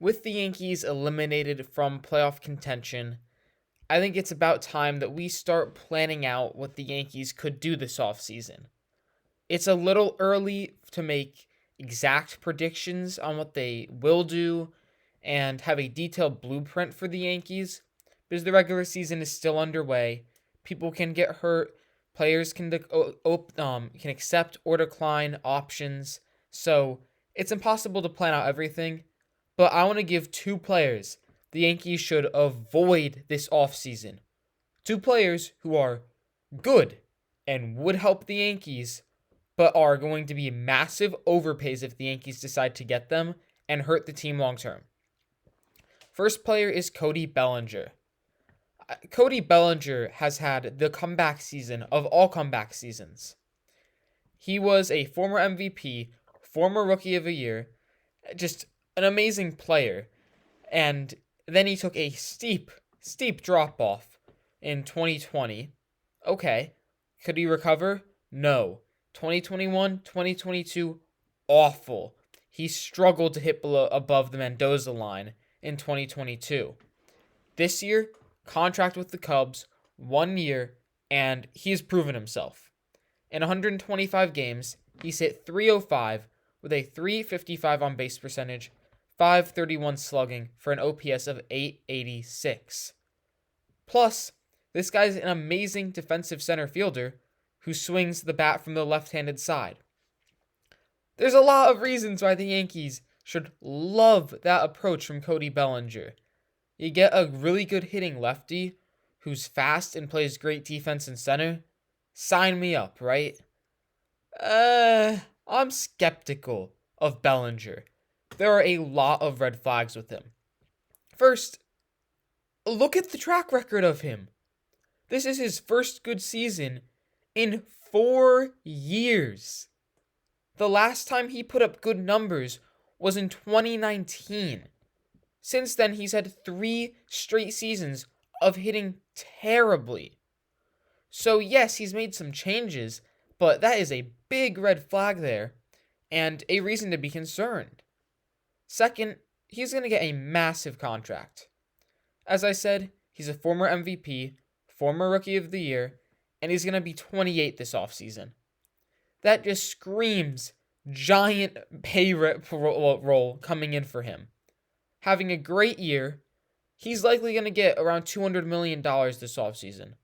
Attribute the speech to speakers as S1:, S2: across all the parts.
S1: with the Yankees eliminated from playoff contention, I think it's about time that we start planning out what the Yankees could do this offseason. It's a little early to make exact predictions on what they will do and have a detailed blueprint for the Yankees because the regular season is still underway. People can get hurt. Players can accept or decline options. So it's impossible to plan out everything. But I want to give two players the Yankees should avoid this offseason. Two players who are good and would help the Yankees, but are going to be massive overpays if the Yankees decide to get them and hurt the team long term. First player is Cody Bellinger. Cody Bellinger has had the comeback season of all comeback seasons. He was a former MVP, former Rookie of the Year, just an amazing player. And then he took a steep drop off in 2020. Okay. Could he recover? No. 2021, 2022, awful. He struggled to hit above the Mendoza line in 2022. This year, contract with the Cubs, 1 year, and he's proven himself. In 125 games, he's hit .305 with a .355 on base percentage, .531 slugging for an OPS of .886. Plus, this guy's an amazing defensive center fielder who swings the bat from the left-handed side. There's a lot of reasons why the Yankees should love that approach from Cody Bellinger. You get a really good hitting lefty who's fast and plays great defense in center. Sign me up, right? I'm skeptical of Bellinger. There are a lot of red flags with him. First, look at the track record of him. This is his first good season in 4 years. The last time he put up good numbers was in 2019. Since then, he's had 3 straight seasons of hitting terribly. So yes, he's made some changes, but that is a big red flag there, and a reason to be concerned. Second, he's going to get a massive contract. As I said, he's a former MVP, former Rookie of the Year, and he's going to be 28 this offseason. That just screams giant pay roll coming in for him. Having a great year, he's likely going to get around $200 million this offseason.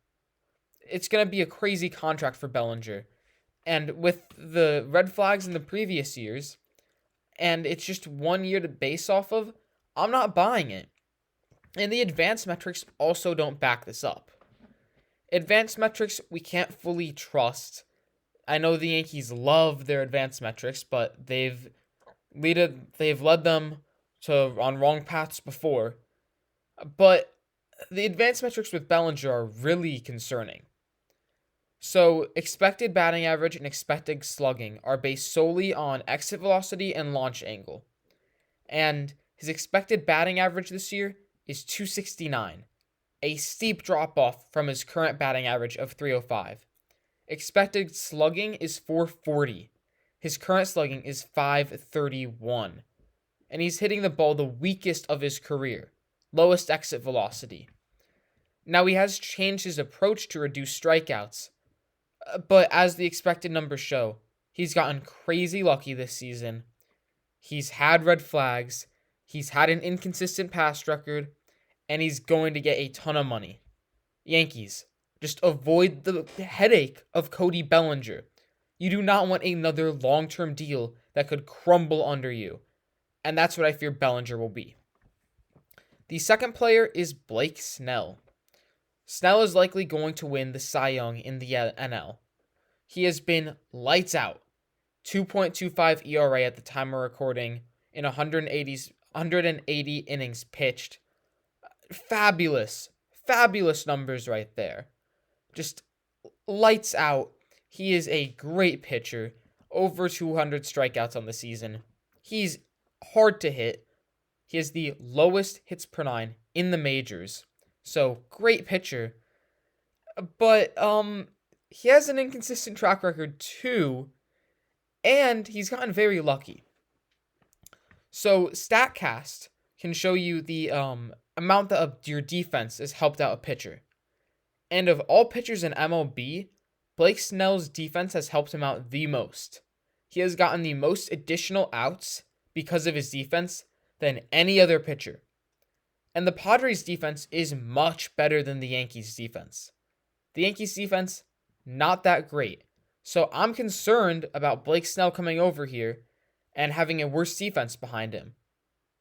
S1: It's going to be a crazy contract for Bellinger. And with the red flags in the previous years, and it's just 1 year to base off of, I'm not buying it. And the advanced metrics also don't back this up. Advanced metrics we can't fully trust. I know the Yankees love their advanced metrics, but they've led them on wrong paths before. But the advanced metrics with Bellinger are really concerning. So, expected batting average and expected slugging are based solely on exit velocity and launch angle. And his expected batting average this year is .269, a steep drop-off from his current batting average of .305. Expected slugging is .440. His current slugging is .531. And he's hitting the ball the weakest of his career, lowest exit velocity. Now, he has changed his approach to reduce strikeouts, but as the expected numbers show, he's gotten crazy lucky this season. He's had red flags, he's had an inconsistent pass record, and he's going to get a ton of money. Yankees, just avoid the headache of Cody Bellinger. You do not want another long-term deal that could crumble under you. And that's what I fear Bellinger will be. The second player is Blake Snell. Snell is likely going to win the Cy Young in the NL. He has been lights out. 2.25 ERA at the time of recording in 180 innings pitched. Fabulous numbers right there. Just lights out. He is a great pitcher. Over 200 strikeouts on the season. He's hard to hit. He has the lowest hits per 9 in the majors. So, great pitcher. But, he has an inconsistent track record too, and he's gotten very lucky. So, StatCast can show you the amount that your defense has helped out a pitcher. And of all pitchers in MLB, Blake Snell's defense has helped him out the most. He has gotten the most additional outs because of his defense than any other pitcher. And the Padres' defense is much better than the Yankees' defense. The Yankees' defense, not that great. So I'm concerned about Blake Snell coming over here and having a worse defense behind him.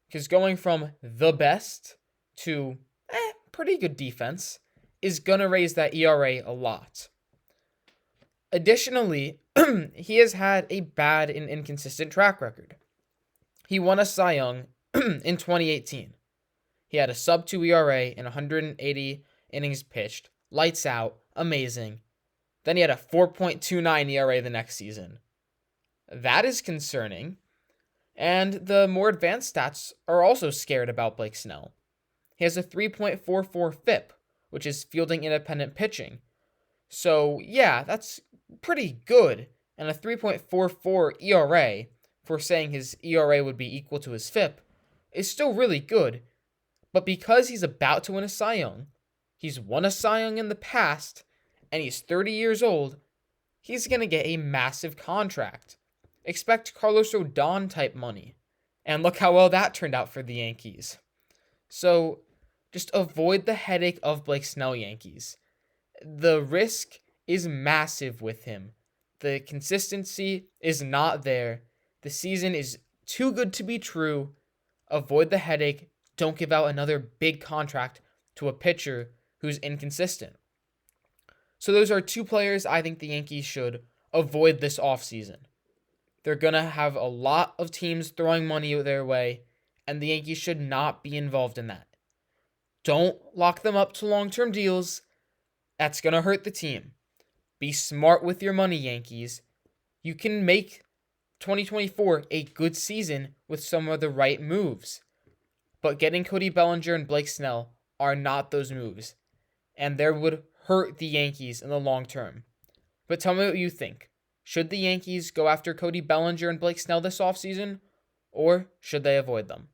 S1: Because going from the best to pretty good defense is going to raise that ERA a lot. Additionally, he has had a bad and inconsistent track record. He won a Cy Young in 2018. He had a sub-2 ERA in 180 innings pitched, lights out, amazing. Then he had a 4.29 ERA the next season. That is concerning. And the more advanced stats are also scared about Blake Snell. He has a 3.44 FIP, which is fielding independent pitching. So, yeah, that's pretty good. And a 3.44 ERA, for saying his ERA would be equal to his FIP, is still really good. But because he's about to win a Cy Young, he's won a Cy Young in the past, and he's 30 years old, he's going to get a massive contract. Expect Carlos Rodon type money. And look how well that turned out for the Yankees. So, just avoid the headache of Blake Snell, Yankees. The risk is massive with him. The consistency is not there. The season is too good to be true. Avoid the headache. Don't give out another big contract to a pitcher who's inconsistent. So those are two players I think the Yankees should avoid this offseason. They're going to have a lot of teams throwing money their way, and the Yankees should not be involved in that. Don't lock them up to long-term deals. That's going to hurt the team. Be smart with your money, Yankees. You can make 2024 a good season with some of the right moves. But getting Cody Bellinger and Blake Snell are not those moves, and they would hurt the Yankees in the long term. But tell me what you think. Should the Yankees go after Cody Bellinger and Blake Snell this offseason, or should they avoid them?